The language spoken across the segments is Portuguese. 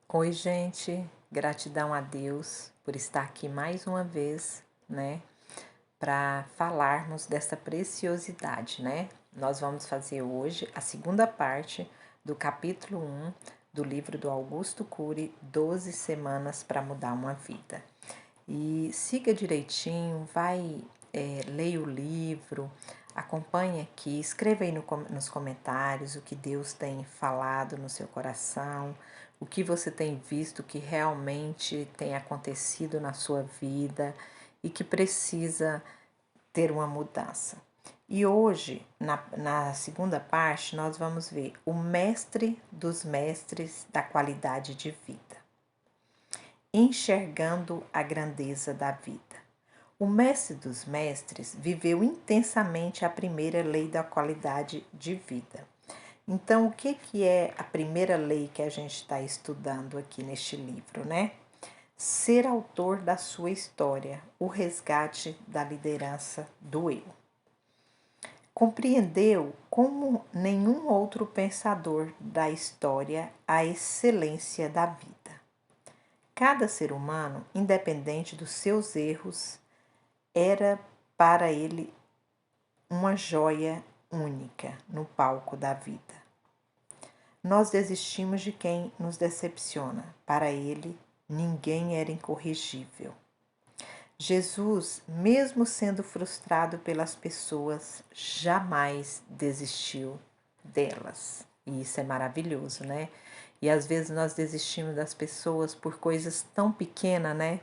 Oi, gente, gratidão a Deus por estar aqui mais uma vez, né, para falarmos dessa preciosidade, né? Nós vamos fazer hoje a segunda parte do capítulo 1 do livro do Augusto Cury, 12 semanas para mudar uma vida. E siga direitinho, vai, leia o livro, acompanhe aqui, escreva aí nos comentários o que Deus tem falado no seu coração, o que você tem visto que realmente tem acontecido na sua vida e que precisa ter uma mudança. E hoje, na segunda parte, nós vamos ver o mestre dos mestres da qualidade de vida. Enxergando a grandeza da vida. O mestre dos mestres viveu intensamente a primeira lei da qualidade de vida. Então, o que é a primeira lei que a gente está estudando aqui neste livro, né? Ser autor da sua história, o resgate da liderança do eu. Compreendeu como nenhum outro pensador da história a excelência da vida. Cada ser humano, independente dos seus erros, era para ele uma joia única no palco da vida. Nós desistimos de quem nos decepciona. Para ele, ninguém era incorrigível. Jesus, mesmo sendo frustrado pelas pessoas, jamais desistiu delas. E isso é maravilhoso, né? E às vezes nós desistimos das pessoas por coisas tão pequenas, né?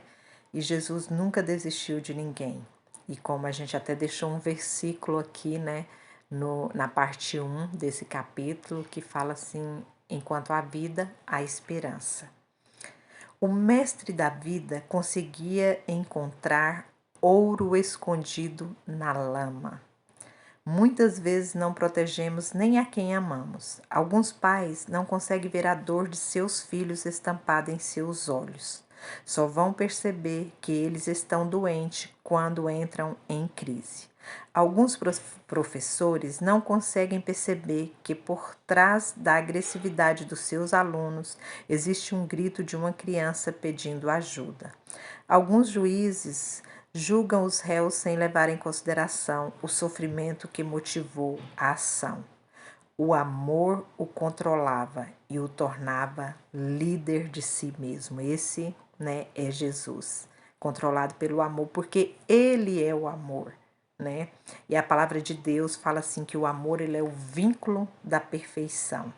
E Jesus nunca desistiu de ninguém. E como a gente até deixou um versículo aqui, né? Na parte 1 desse capítulo, que fala assim: enquanto há vida, há esperança. O mestre da vida conseguia encontrar ouro escondido na lama. Muitas vezes não protegemos nem a quem amamos. Alguns pais não conseguem ver a dor de seus filhos estampada em seus olhos. Só vão perceber que eles estão doentes quando entram em crise. Alguns professores não conseguem perceber que por trás da agressividade dos seus alunos existe um grito de uma criança pedindo ajuda. Alguns juízes julgam os réus sem levar em consideração o sofrimento que motivou a ação. O amor o controlava e o tornava líder de si mesmo. Esse, né, é Jesus, controlado pelo amor, porque ele é o amor, né? E a palavra de Deus fala assim que o amor ele é o vínculo da perfeição.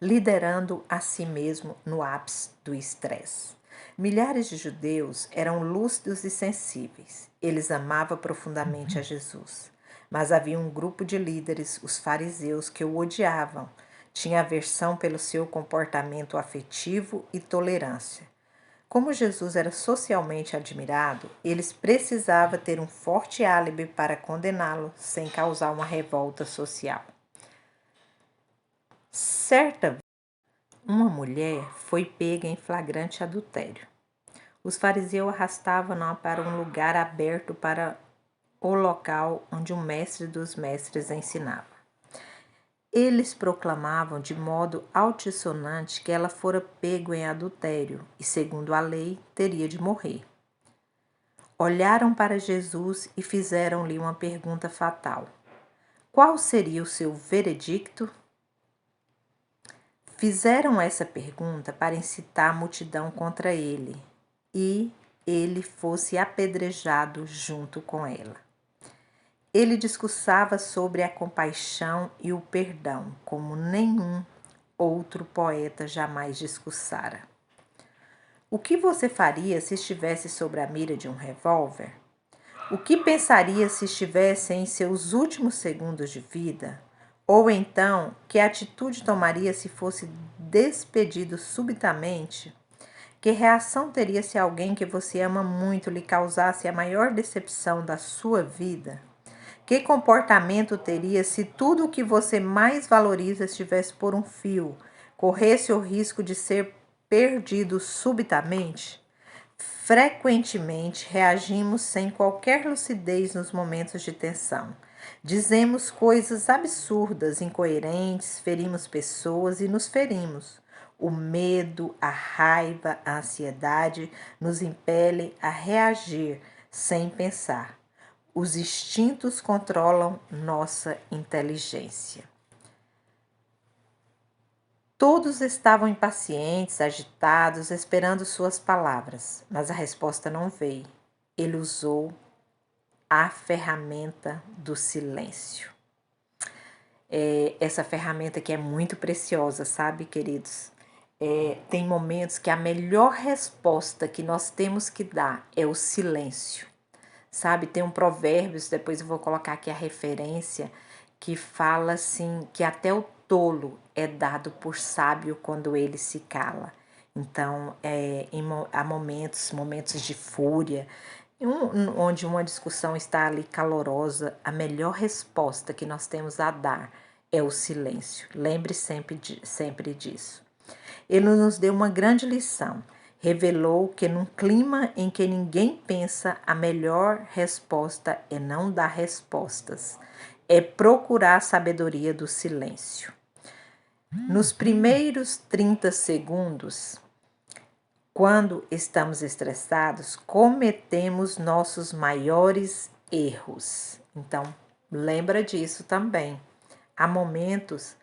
Liderando a si mesmo no ápice do estresse. Milhares de judeus eram lúcidos e sensíveis. Eles amavam profundamente a Jesus. Mas havia um grupo de líderes, os fariseus, que o odiavam. Tinha aversão pelo seu comportamento afetivo e tolerância. Como Jesus era socialmente admirado, eles precisavam ter um forte álibi para condená-lo sem causar uma revolta social. Certa uma mulher foi pega em flagrante adultério. Os fariseus arrastavam-na para um lugar aberto para o local onde o mestre dos mestres ensinava. Eles proclamavam de modo altissonante que ela fora pego em adultério e, segundo a lei, teria de morrer. Olharam para Jesus e fizeram-lhe uma pergunta fatal. Qual seria o seu veredicto? Fizeram essa pergunta para incitar a multidão contra ele e ele fosse apedrejado junto com ela. Ele discursava sobre a compaixão e o perdão como nenhum outro poeta jamais discursara. O que você faria se estivesse sobre a mira de um revólver? O que pensaria se estivesse em seus últimos segundos de vida? Ou então, que atitude tomaria se fosse despedido subitamente? Que reação teria se alguém que você ama muito lhe causasse a maior decepção da sua vida? Que comportamento teria se tudo o que você mais valoriza estivesse por um fio, corresse o risco de ser perdido subitamente? Frequentemente reagimos sem qualquer lucidez nos momentos de tensão. Dizemos coisas absurdas, incoerentes, ferimos pessoas e nos ferimos. O medo, a raiva, a ansiedade nos impelem a reagir sem pensar. Os instintos controlam nossa inteligência. Todos estavam impacientes, agitados, esperando suas palavras, mas a resposta não veio. Ele usou a ferramenta do silêncio. Essa ferramenta que é muito preciosa, sabe, queridos? Tem momentos que a melhor resposta que nós temos que dar é o silêncio. Sabe, tem um Provérbios, depois eu vou colocar aqui a referência, que fala assim, que até o tolo é dado por sábio quando ele se cala. Então, há momentos de fúria, onde uma discussão está ali calorosa, a melhor resposta que nós temos a dar é o silêncio. Lembre sempre disso. Ele nos deu uma grande lição. Revelou que num clima em que ninguém pensa, a melhor resposta é não dar respostas, é procurar a sabedoria do silêncio. Nos primeiros 30 segundos, quando estamos estressados, cometemos nossos maiores erros. Então, lembra disso também. Há momentos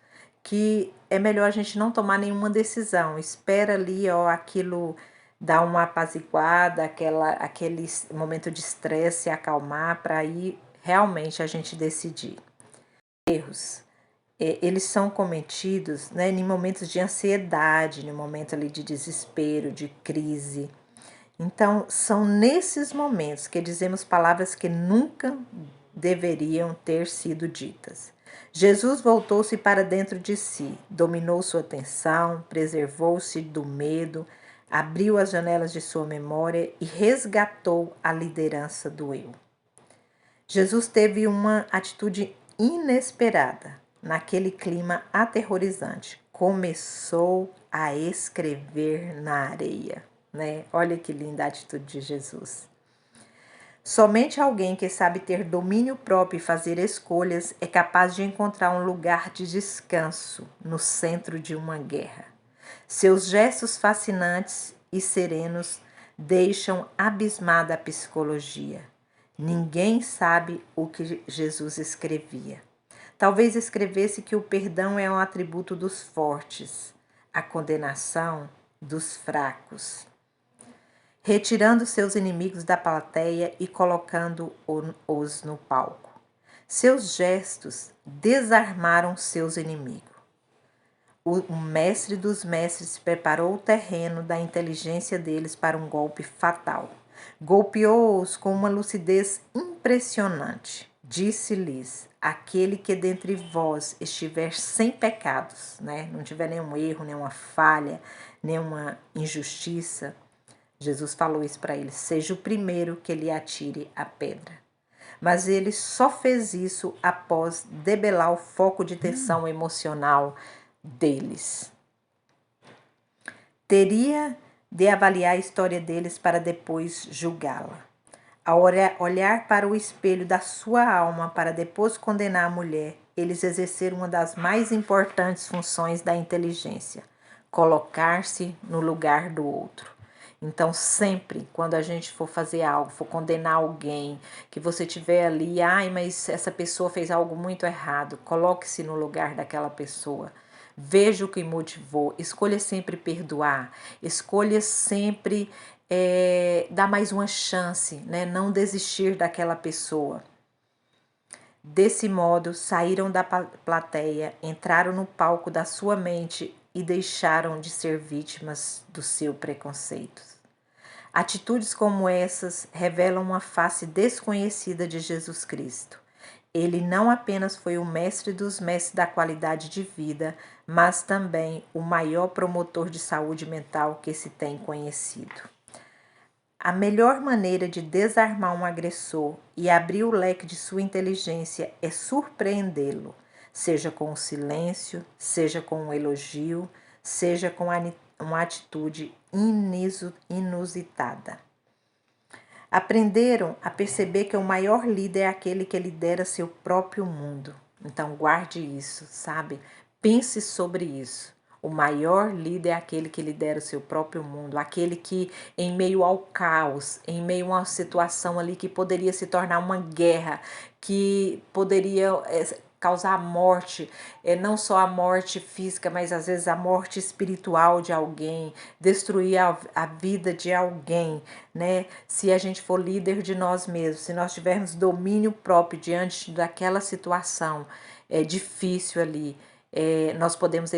que é melhor a gente não tomar nenhuma decisão. Espera ali, aquilo dar uma apaziguada, aquele momento de estresse se acalmar para aí realmente a gente decidir. Erros. Eles são cometidos, né, em momentos de ansiedade, em momento ali de desespero, de crise. Então, são nesses momentos que dizemos palavras que nunca deveriam ter sido ditas. Jesus voltou-se para dentro de si, dominou sua atenção, preservou-se do medo, abriu as janelas de sua memória e resgatou a liderança do eu. Jesus teve uma atitude inesperada naquele clima aterrorizante. Começou a escrever na areia, né? Olha que linda a atitude de Jesus. Somente alguém que sabe ter domínio próprio e fazer escolhas é capaz de encontrar um lugar de descanso no centro de uma guerra. Seus gestos fascinantes e serenos deixam abismada a psicologia. Ninguém sabe o que Jesus escrevia. Talvez escrevesse que o perdão é um atributo dos fortes, a condenação dos fracos, retirando seus inimigos da plateia e colocando-os no palco. Seus gestos desarmaram seus inimigos. O mestre dos mestres preparou o terreno da inteligência deles para um golpe fatal. Golpeou-os com uma lucidez impressionante. Disse-lhes: aquele que dentre vós estiver sem pecados, né? Não tiver nenhum erro, nenhuma falha, nenhuma injustiça, Jesus falou isso para eles: seja o primeiro que lhe atire a pedra. Mas ele só fez isso após debelar o foco de tensão emocional deles. Teria de avaliar a história deles para depois julgá-la. Ao olhar para o espelho da sua alma para depois condenar a mulher, eles exerceram uma das mais importantes funções da inteligência: colocar-se no lugar do outro. Então, sempre quando a gente for fazer algo, for condenar alguém, que você tiver ali, mas essa pessoa fez algo muito errado, coloque-se no lugar daquela pessoa. Veja o que motivou, escolha sempre perdoar, escolha sempre dar mais uma chance, né? Não desistir daquela pessoa. Desse modo, saíram da plateia, entraram no palco da sua mente e deixaram de ser vítimas do seu preconceito. Atitudes como essas revelam uma face desconhecida de Jesus Cristo. Ele não apenas foi o mestre dos mestres da qualidade de vida, mas também o maior promotor de saúde mental que se tem conhecido. A melhor maneira de desarmar um agressor e abrir o leque de sua inteligência é surpreendê-lo, seja com o silêncio, seja com um elogio, seja com uma atitude inusitada. Aprenderam a perceber que o maior líder é aquele que lidera seu próprio mundo. Então guarde isso, sabe? Pense sobre isso. O maior líder é aquele que lidera o seu próprio mundo, aquele que, em meio ao caos, em meio a uma situação ali que poderia se tornar uma guerra, que poderia causar morte, não só a morte física, mas às vezes a morte espiritual de alguém, destruir a vida de alguém, né? Se a gente for líder de nós mesmos, se nós tivermos domínio próprio diante daquela situação difícil ali, nós podemos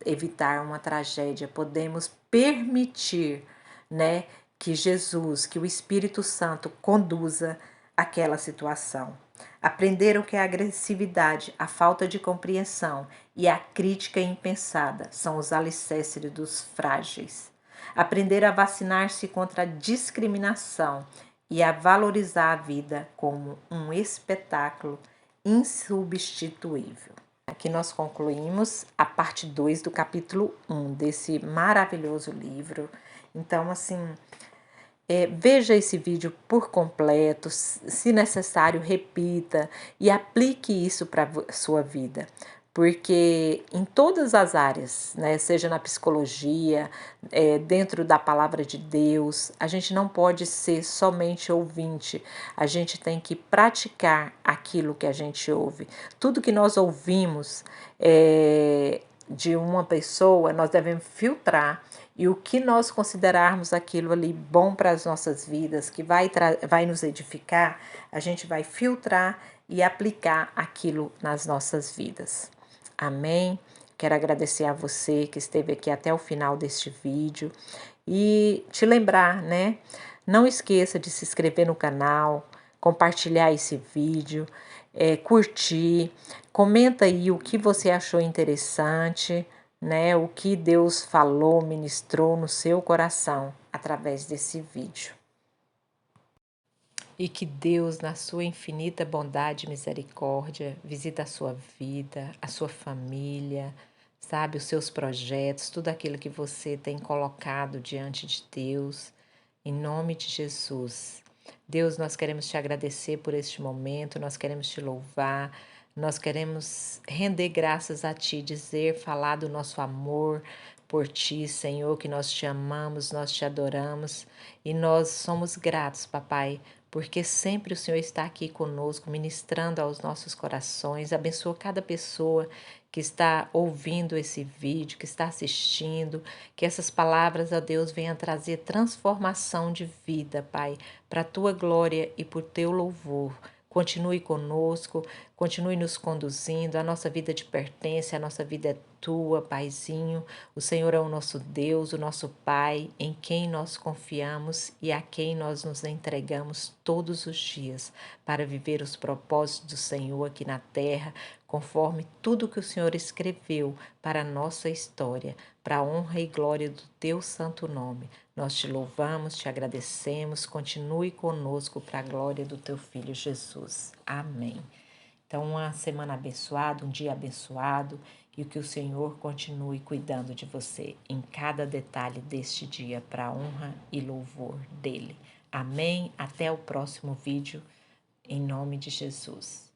evitar uma tragédia, podemos permitir, né, que Jesus, que o Espírito Santo conduza aquela situação. Aprenderam que a agressividade, a falta de compreensão e a crítica impensada são os alicerces dos frágeis. Aprenderam a vacinar-se contra a discriminação e a valorizar a vida como um espetáculo insubstituível. Aqui nós concluímos a parte 2 do capítulo 1 desse maravilhoso livro. Então, assim, veja esse vídeo por completo, se necessário, repita e aplique isso para a sua vida. Porque em todas as áreas, né, seja na psicologia, dentro da palavra de Deus, a gente não pode ser somente ouvinte, a gente tem que praticar aquilo que a gente ouve. Tudo que nós ouvimos de uma pessoa, nós devemos filtrar e o que nós considerarmos aquilo ali bom para as nossas vidas, que vai nos edificar, a gente vai filtrar e aplicar aquilo nas nossas vidas. Amém? Quero agradecer a você que esteve aqui até o final deste vídeo e te lembrar, né? Não esqueça de se inscrever no canal, compartilhar esse vídeo, curtir, comenta aí o que você achou interessante, né? O que Deus falou, ministrou no seu coração através desse vídeo. E que Deus, na sua infinita bondade e misericórdia, visita a sua vida, a sua família, sabe, os seus projetos, tudo aquilo que você tem colocado diante de Deus, em nome de Jesus. Deus, nós queremos te agradecer por este momento, nós queremos te louvar, nós queremos render graças a ti, falar do nosso amor por ti, Senhor, que nós te amamos, nós te adoramos e nós somos gratos, papai, porque sempre o Senhor está aqui conosco, ministrando aos nossos corações. Abençoa cada pessoa que está ouvindo esse vídeo, que está assistindo, que essas palavras, ó Deus, venham trazer transformação de vida, Pai, para a tua glória e por teu louvor. Continue conosco, continue nos conduzindo, a nossa vida te pertence, a nossa vida é tua, Paizinho. O Senhor é o nosso Deus, o nosso Pai, em quem nós confiamos e a quem nós nos entregamos todos os dias para viver os propósitos do Senhor aqui na terra, conforme tudo que o Senhor escreveu para a nossa história, para a honra e glória do teu santo nome. Nós te louvamos, te agradecemos, continue conosco para a glória do teu Filho Jesus. Amém. Então, uma semana abençoada, um dia abençoado e que o Senhor continue cuidando de você em cada detalhe deste dia para a honra e louvor dele. Amém. Até o próximo vídeo, em nome de Jesus.